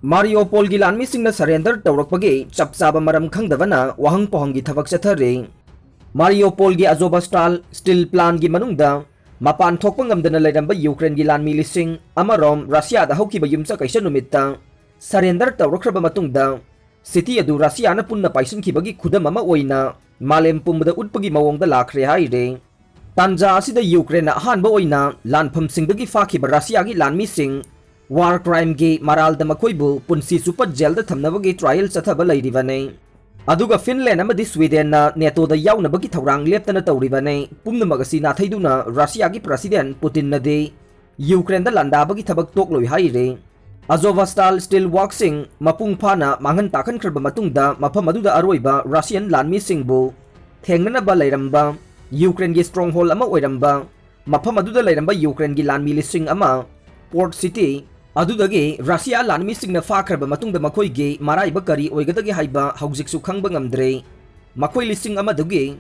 Mariupol gi Lanmisingna surrender Tourakpagi Chap Chaba Maram Khangdabana Wahang Paohangi Thabak chathare. Mariupol gi Azovstal steel plant gi manungda mapan thokpa ngamdana leiramba Ukraine gi Lanmi lising amarom Russia da haukiba yumcha kaisa numitta surrender tawrakraba matungda city adu Russia na punna paisinkhibagi khudam ama oina malem pumda utpagi mawongda lakhre haire. Tanja asida Ukraine na ahanba oina lanpham singdagi fakhiba Russia gi Lanmi sing war crime gi maral da makoibu punsi super jail da thamnabagi trial chathaba leiribane. Aduga Finland amadi Sweden na NATO da yawnabagi thawrang leptana tawribane. Pumnamag asi nathaiduna Russia gi president Putin na de Ukraine da landabagi thabak tokloi haire. Azovstal steel worksing mapung phana mangan takan khrba matungda mafam aduda aroiba Russian Lanmi singbu thengnana ba leiramba Ukraine gi stronghold ama oiramba mafam aduda leiramba Ukraine gi Lanmi lising ama port city adudagi Russia Lanmi singna fakraba matungda makoi gi maraiba kari oigadagi haiba haujiksu khangba ngamdre makoi lising ama dugi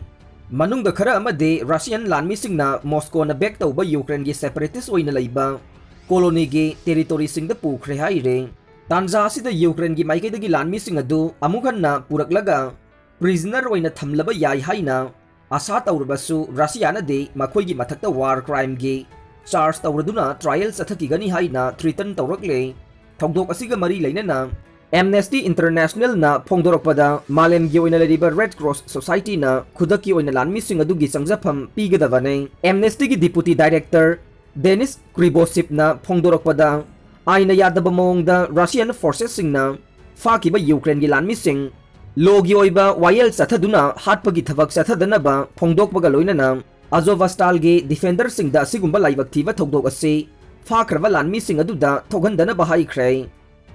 manungda khara ama de Russian Lanmi singna Moscow na back tawba Ukraine gi separatist oina leiba colony gi territory singda pukre haire. Tanja asida Ukraine gi maikaidagi Lanmi sing adu amukhanna puraklaga prisoner oina thamlaba yai haina asa tawrbasu Russia na de makoi gi mathakta war crime gi charge tawraduna trial sathakigani haina threaten tawrakle. Thongdok asiga mari leinana Amnesty International na phongdorokpada malem gi oina leriba Red Cross Society na khudaki oina Lanmi sing adugi sangjafam pigadavane. Amnesty gi deputy director Denis Kribosip na phongdorokpada aina yadaba mawongda Russian forces singna fakiba Ukraine gi Lanmi sing logi oiba wayel sathaduna hatpagi thabak sathadanaba phongdokpaga loinana Azovstal gi defender singda asigumba laibak thiba thogdok ase fakraba Lanmi sing aduda thoghandana bahai khre.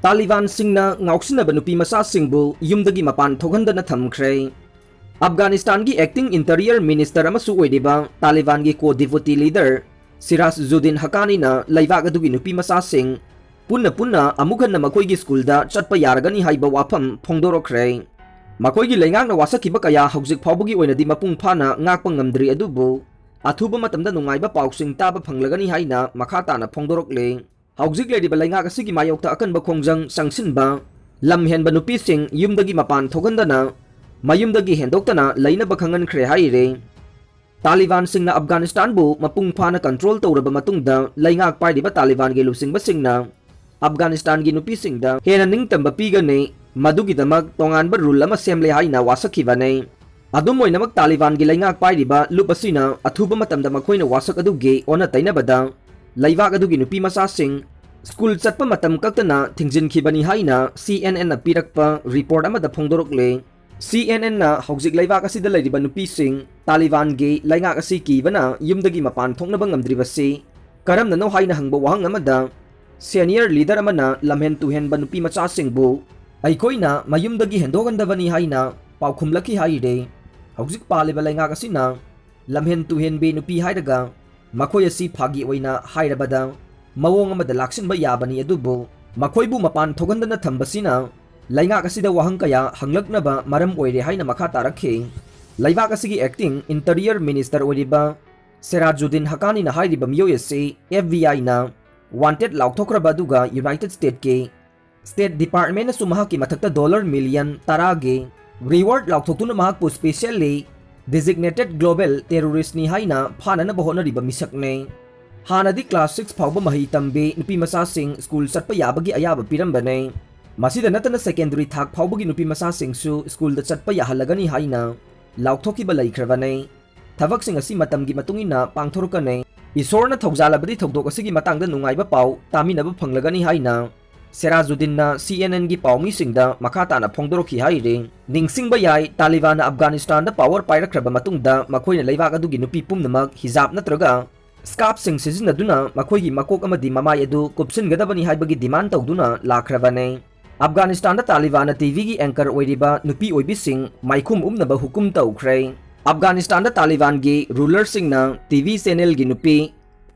Taliban singna ngauksinaba nupi masa singbu yumdagi mapan thoghandana thamkhre. Afghanistan gi acting interior minister amasu oidiba Taliban gi co-deputy leader Sirajuddin Haqqani na laibak adugi nupi masa sing punna amukhanna makoi gi school da chatpa yaragani haiba wafam phongdorokre. Makoi gi leingak na wasakiba kaya haujik phawbagi oinadi mapung phana ngakpa ngamdri adubu athuba matamda nungaiba pausing taba phanglagani haina makha tana phongdorokle. Haujik lediba leingak asigi mayokta akanba khongjang sangsinba lamhenba nupi sing yumdagi mapan thogandana mayumdagi hendoktana leinaba khangan khre haire. Taliban singna Afghanistan bu mapung phana control tawraba matungda leingak paidiba Taliban gi lusingba singna Afghanistan gi nupi singda hena ningtamba pigane madugidamak tonganba rule ama semle haina wasakibane. Adum oinamak Taliban gi leingak pairiba lupasina athuba matamda makoina wasak adugi ona tainabada leibak adugi nupi masa sing school chatpa matam kaktana thingjinkhibani haina CNN na pirakpa report amada phongdorokle. CNN na haujik leibak asida leiriba nupi sing Taliban gi leingak asi kibana yumdagi mapan thoknaba ngamdribasi karamna no haina hangba wahang amada senior leader amana lamhen tuhen ba nupi macha singbu aikoina mayumdagi hendogandabani haina paukhumlaki haire. Haujik paliba leingak asina lamhen tuhen be nupi hairaga makoi asi phagi oina hairabada mawong amada laksinba yabani adubu makoibu mapan thogandana thambasina leingak asida wahang kaya hanglaknaba maram oire haina makha tarakhe. Leibak asigi acting interior minister oiriba Sirajuddin Haqqani na hairiba miyoi ase FBI na wanted laukthokraba duga United States ke State Department na sumahaki matakta $1 million tarage reward laukthokuna mahakpu specially designated global terrorist ni haina phana na bahona riba misakne. Hanadi class 6 phawba mahi tambe nupi masa sing school satpa yabagi ayaba pirambane. Masida natana secondary thak phawbagi nupi masa sing su school da chatpa yahalagani haina laukthokiba laikhrabane. Thabak sing asi matamgi matungina pangthorukane. Isorna thogjalabadi thogdok asigi matangda nungaiba pau taminaba phanglagani haina Sirajuddin na CNN gi paumi singda makata na phongdoroki haire. Ningsingba yai Taliban na Afghanistan da power pairakraba matungda makoina leibak adugi nupi pumnamak hijab natraga scarf sing sizinaduna makoigi makok amadi mamai adu kupsingadabani haibagi demand tawduna lakhrabane. Afghanistan da Taliban na TV gi anchor oiriba nupi oibi sing maikhum umnaba hukum tawkhre. Afghanistan da Taliban gi ruler sing na TV channel gi nupi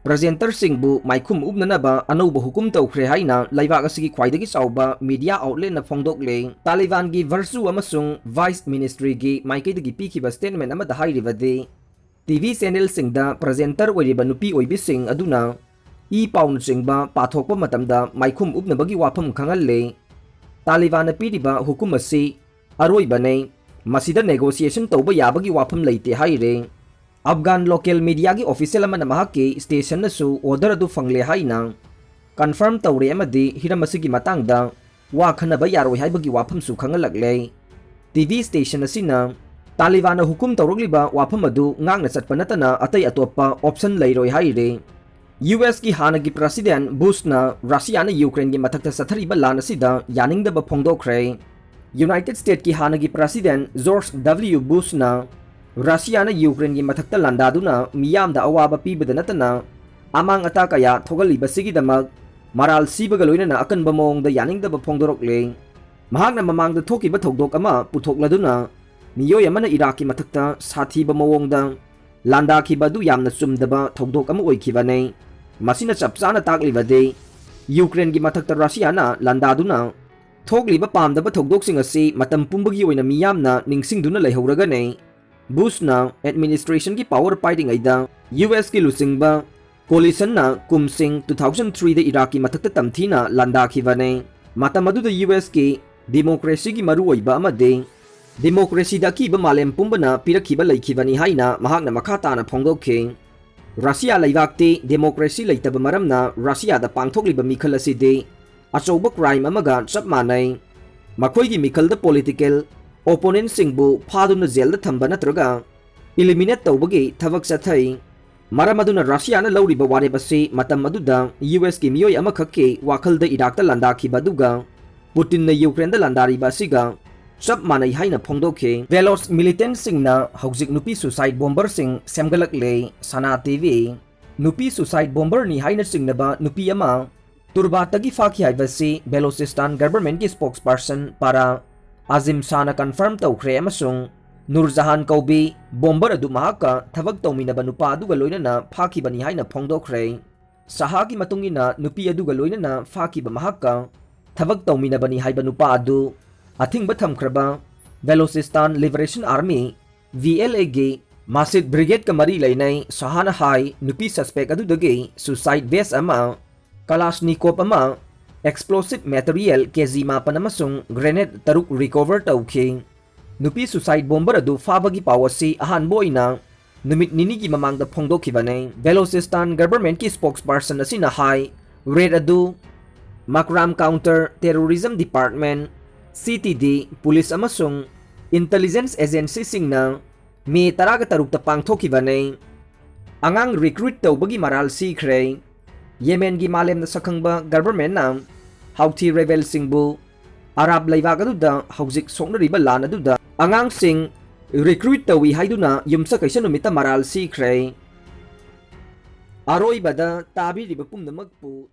presenter singbu maikhum ubnanaba anouba hukum tawkhre haina leibak asigi khwaidagi chawba media outlet na phongdokle. Taliban gi versu amasung vice ministry gi maikaidagi pikhiba statement amada hairibadi TV channel singda presenter oiriba nupi oibi sing aduna i paun singba pathokpa matamda maikhum ubnabagi wafam khangalle Taliban piriba hukum asi aroibane masida negotiation tauba yabagi wafam leite haire. Afghan local media gi official amana mahaki station nasu order adu fangle haina confirm tawre amadi hiramasigi matangda wa khanaba yaroi haibagi wafam su khangalagle. TV station asina Taliban hukum tawrogliba wafam adu ngangna chatpa natana atai atopa option leiroi haire. US ki hanagi president Bush na Russia na Ukraine gi mathakta sathariba lan asida yaningdaba phongdokre. United States ki hanagi president George W Bush na Russia na Ukraine gi mathakta landaduna miyamda awaba pibada natana amang ata kaya thogaliba sigidamak maral sibaga loinana akanba mawongda yaningdaba phongdorokle. Mahakna mamangda thokiba thogdok ama puthokladuna miyoy amana Iraq ki mathakta sathiba mawongda landakhiba du yamna chumdaba thogdok ama oikhibane. Masina chap chana taklibade Ukraine gi mathakta Russia na landaduna thogliba pamdaba thogdoksing asi matam pumbagi oina miyamna ningsingduna leihoragane. Bush na administration ki power fighting aida US ki lusingba coalition na kumsing 2003 da Iraq ki mathakta tamthina landakhibane. Matam adu da US ki democracy ki maru oiba amade democracy da ki ba malem pumbana pirakhiba leikhibani haina mahakna makhata na phongdokhe. Russia laibakti democracy leitaba maramna Russia da pangthokliba mikhal aside achouba crime amaga chap manai. Makhoigi mikhal da political opponent singbu phaduna jail da thamba natraga eliminate tawbagi thabak sathai. Maram aduna Russia na lawriba warebasi matam aduda US ki miyoy amakhakki wakhal da Iraq da landakhiba duga Putin na Ukraine da landariba siga chap manai haina phongdokhe. Velos militant singna hojik nupi suicide bomber sing semgalakle Sana TV. Nupi suicide bomber ni haina singnaba nupi ama turbatagi fakhi haibasi Balochistan government ki spokesperson para Azim Sana confirm tawkhre amasung Nurjahan Kaubi bomber adu mahaka thabak tawminaba nupa aduga loinana phakibani haina phongdokre. Saha ki matungina nupi aduga loinana phakiba mahaka thabak tawminabani haiba nupa adu athingba thamkraba Balochistan Liberation Army VLA gi Masid Brigade ka mari lainay sahana hai nupi suspect adudagi suicide vest ama Kalashnikov ama explosive material kg mapan amasung grenade taruk recover tawkhi. Nupi suicide bomber adu fabagi pawasi ahanbo ina numit nini gi mamangda phongdokhibane. Balochistan government ki spokesperson asina hai raid adu Maram Counter Terrorism Department CTD Police amasung Intelligence Agency singna May 13 ta pangthokibane. Angang recruit tawbagi maral sikhre. Yemen gi malem na sakhangba government na Houthi rebel singbu Arab laibak aduda hojik songnariba lan aduda angang sing recruit tawi haiduna yumsa kaisa numita maral sikhre. Aroibada tabiriba pumnamakpu